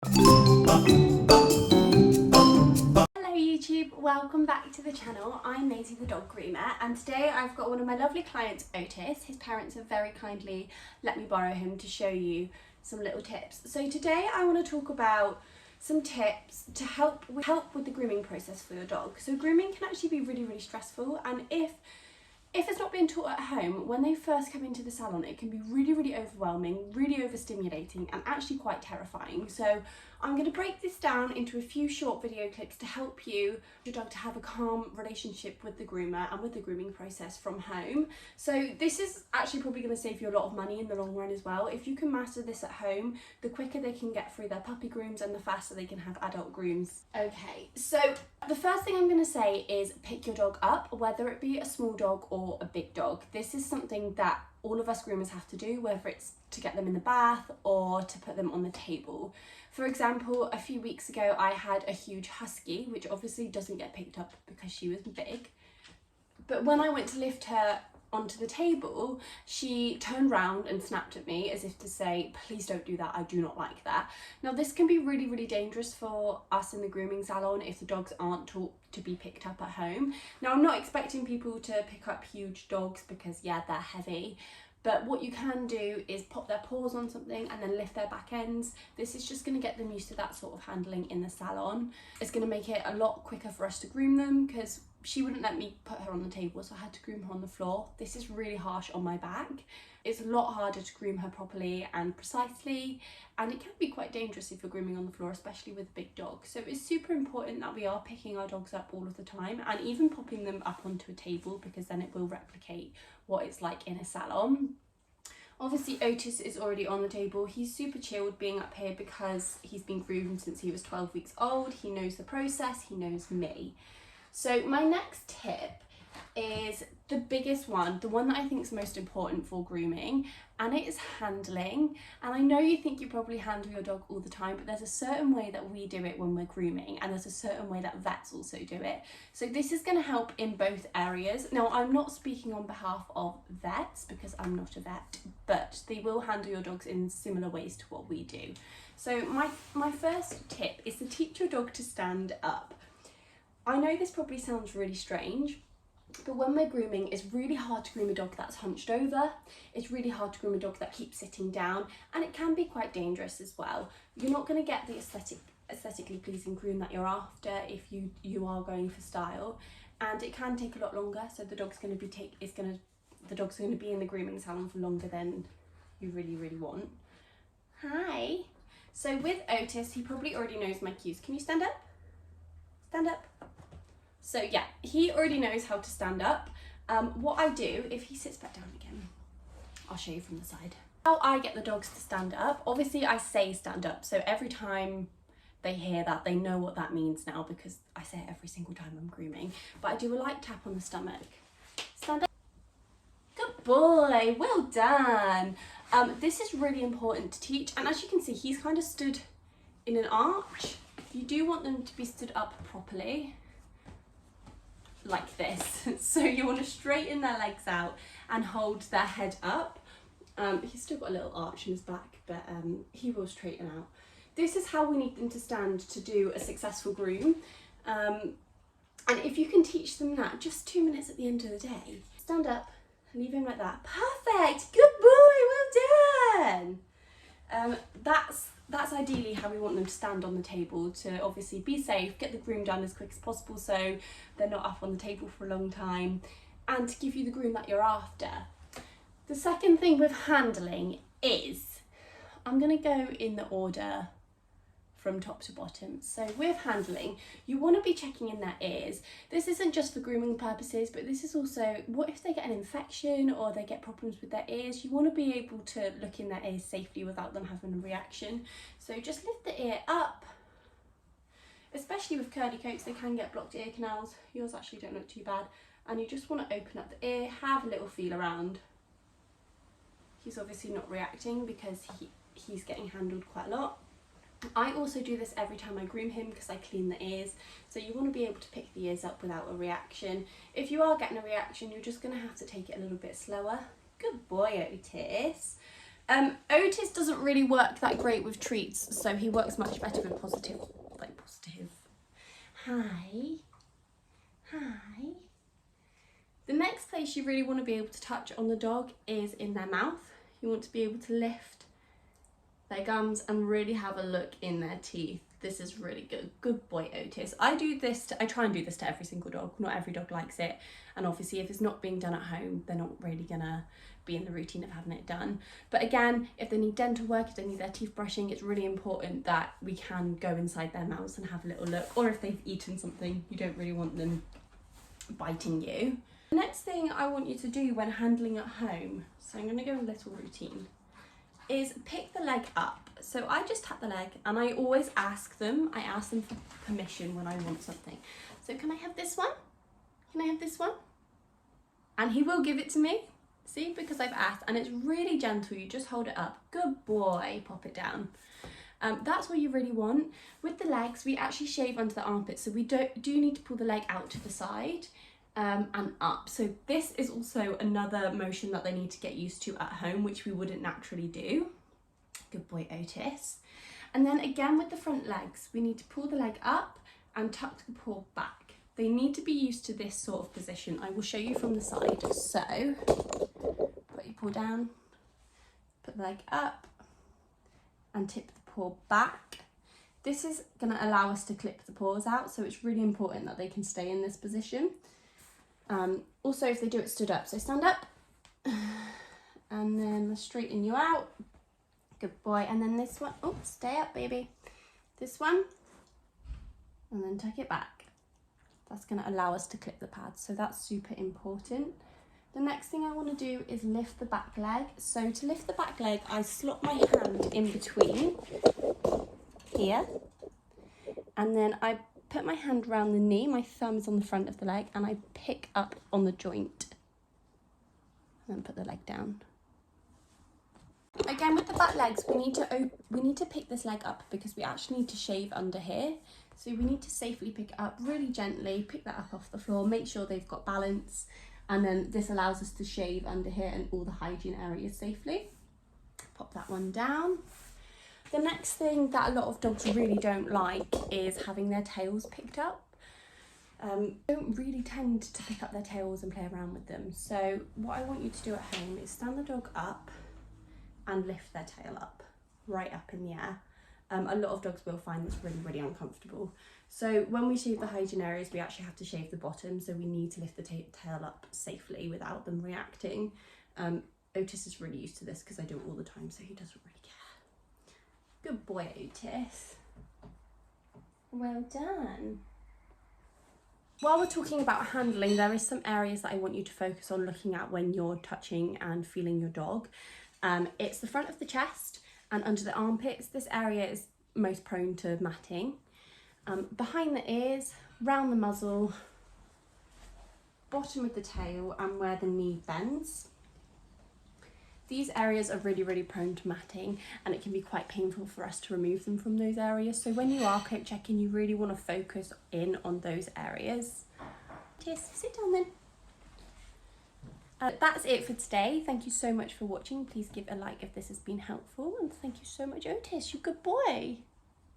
Hello YouTube, welcome back to the channel. I'm Maisey the dog groomer, and today I've got one of my lovely clients, Otis. His parents have very kindly let me borrow him to show you some little tips. So today I want to talk about some tips to help with the grooming process for your dog. So grooming can actually be really stressful, and if it's not being taught at home, when they first come into the salon, it can be really overwhelming, really overstimulating, and actually quite terrifying. So I'm going to break this down into a few short video clips to help your dog to have a calm relationship with the groomer and with the grooming process from home. So this is actually probably going to save you a lot of money in the long run as well. If you can master this at home, the quicker they can get through their puppy grooms and the faster they can have adult grooms. Okay, so the first thing I'm going to say is pick your dog up, whether it be a small dog or a big dog. This is something that all of us groomers have to do, whether it's to get them in the bath or to put them on the table. For example, a few weeks ago I had a huge husky, which obviously doesn't get picked up because she was big. But when I went to lift her onto the table, she turned round and snapped at me as if to say, please don't do that, I do not like that. Now this can be really dangerous for us in the grooming salon if the dogs aren't taught to be picked up at home. Now I'm not expecting people to pick up huge dogs because yeah, they're heavy. But what you can do is pop their paws on something and then lift their back ends. This is just going to get them used to that sort of handling in the salon. It's going to make it a lot quicker for us to groom them because she wouldn't let me put her on the table, so I had to groom her on the floor. This is really harsh on my back. It's a lot harder to groom her properly and precisely, and it can be quite dangerous if you're grooming on the floor, especially with a big dog. So it's super important that we are picking our dogs up all of the time and even popping them up onto a table, because then it will replicate what it's like in a salon. Obviously Otis is already on the table. He's super chilled being up here because he's been groomed since he was 12 weeks old. He knows the process, he knows me. So my next tip is the biggest one, the one that I think is most important for grooming, and it is handling. And I know you think you probably handle your dog all the time, but there's a certain way that we do it when we're grooming, and there's a certain way that vets also do it. So this is going to help in both areas. Now I'm not speaking on behalf of vets because I'm not a vet, but they will handle your dogs in similar ways to what we do. So my first tip is to teach your dog to stand up. I know this probably sounds really strange, but when we're grooming, it's really hard to groom a dog that's hunched over. It's really hard to groom a dog that keeps sitting down, and it can be quite dangerous as well. You're not going to get the aesthetically pleasing groom that you're after if you are going for style, and it can take a lot longer. So the dog's going to be in the grooming salon for longer than you really want. Hi. So with Otis, he probably already knows my cues. Can you stand up? Stand up. So yeah, he already knows how to stand up. What I do, if he sits back down again, I'll show you from the side. How I get the dogs to stand up, obviously I say stand up, so every time they hear that, they know what that means now because I say it every single time I'm grooming. But I do a light tap on the stomach. Stand up. Good boy, well done. This is really important to teach, and as you can see, he's kind of stood in an arch. You do want them to be stood up properly, like this. So you want to straighten their legs out and hold their head up. He's still got a little arch in his back, but he will straighten out. This is how we need them to stand to do a successful groom. And if you can teach them that, just 2 minutes at the end of the day, stand up, leave him like that. Perfect, good boy, well done. That's ideally how we want them to stand on the table, to obviously be safe, get the groom done as quick as possible so they're not up on the table for a long time, and to give you the groom that you're after. The second thing with handling is, I'm going to go in the order from top to bottom. So with handling, you want to be checking in their ears. This isn't just for grooming purposes, but this is also, what if they get an infection or they get problems with their ears? You want to be able to look in their ears safely without them having a reaction. So just lift the ear up. Especially with curly coats, they can get blocked ear canals. Yours actually don't look too bad. And you just want to open up the ear, have a little feel around. He's obviously not reacting because he's getting handled quite a lot. I also do this every time I groom him because I clean the ears. So you want to be able to pick the ears up without a reaction. If you are getting a reaction, you're just going to have to take it a little bit slower. Good boy, Otis. Otis doesn't really work that great with treats, so he works much better with positive. Hi. Hi. The next place you really want to be able to touch on the dog is in their mouth. You want to be able to lift their gums and really have a look in their teeth. This is really good. Good boy, Otis. I try and do this to every single dog. Not every dog likes it. And obviously if it's not being done at home, they're not really gonna be in the routine of having it done. But again, if they need dental work, if they need their teeth brushing, it's really important that we can go inside their mouths and have a little look. Or if they've eaten something, you don't really want them biting you. The next thing I want you to do when handling at home, so I'm gonna go a little routine, is pick the leg up. So I just tap the leg and I always ask them for permission when I want something. So can I have this one? Can I have this one? And he will give it to me. See, because I've asked, and it's really gentle. You just hold it up. Good boy, pop it down. That's what you really want. With the legs, we actually shave under the armpits, so we do need to pull the leg out to the side and up. So this is also another motion that they need to get used to at home, which we wouldn't naturally do. Good boy, Otis. And then again with the front legs, we need to pull the leg up and tuck the paw back. They need to be used to this sort of position. I will show you from the side. So put your paw down, put the leg up and tip the paw back. This is going to allow us to clip the paws out, so it's really important that they can stay in this position. Also, if they do it stood up, so stand up and then straighten you out. Good boy. And then this one, oh, stay up, baby. This one, and then tuck it back. That's going to allow us to clip the pads, so that's super important. The next thing I want to do is lift the back leg. So to lift the back leg, I slot my hand in between here, and then I put my hand around the knee, my thumb is on the front of the leg, and I pick up on the joint and then put the leg down. Again, with the back legs, we need to pick this leg up because we actually need to shave under here. So we need to safely pick it up really gently, pick that up off the floor, make sure they've got balance, and then this allows us to shave under here and all the hygiene areas safely. Pop that one down. The next thing that a lot of dogs really don't like is having their tails picked up. Don't really tend to pick up their tails and play around with them. So what I want you to do at home is stand the dog up and lift their tail up, right up in the air. A lot of dogs will find this really, really uncomfortable. So when we shave the hygiene areas, we actually have to shave the bottom, so we need to lift the tail up safely without them reacting. Otis is really used to this because I do it all the time, so he doesn't really care. Good boy, Otis. Well done. While we're talking about handling, there is some areas that I want you to focus on looking at when you're touching and feeling your dog. It's the front of the chest and under the armpits. This area is most prone to matting. Behind the ears, round the muzzle, bottom of the tail, and where the knee bends. These areas are really, really prone to matting, and it can be quite painful for us to remove them from those areas. So when you are coat checking, you really want to focus in on those areas. Yes, sit down then. That's it for today. Thank you so much for watching. Please give a like if this has been helpful, and thank you so much, Otis. You're a good boy.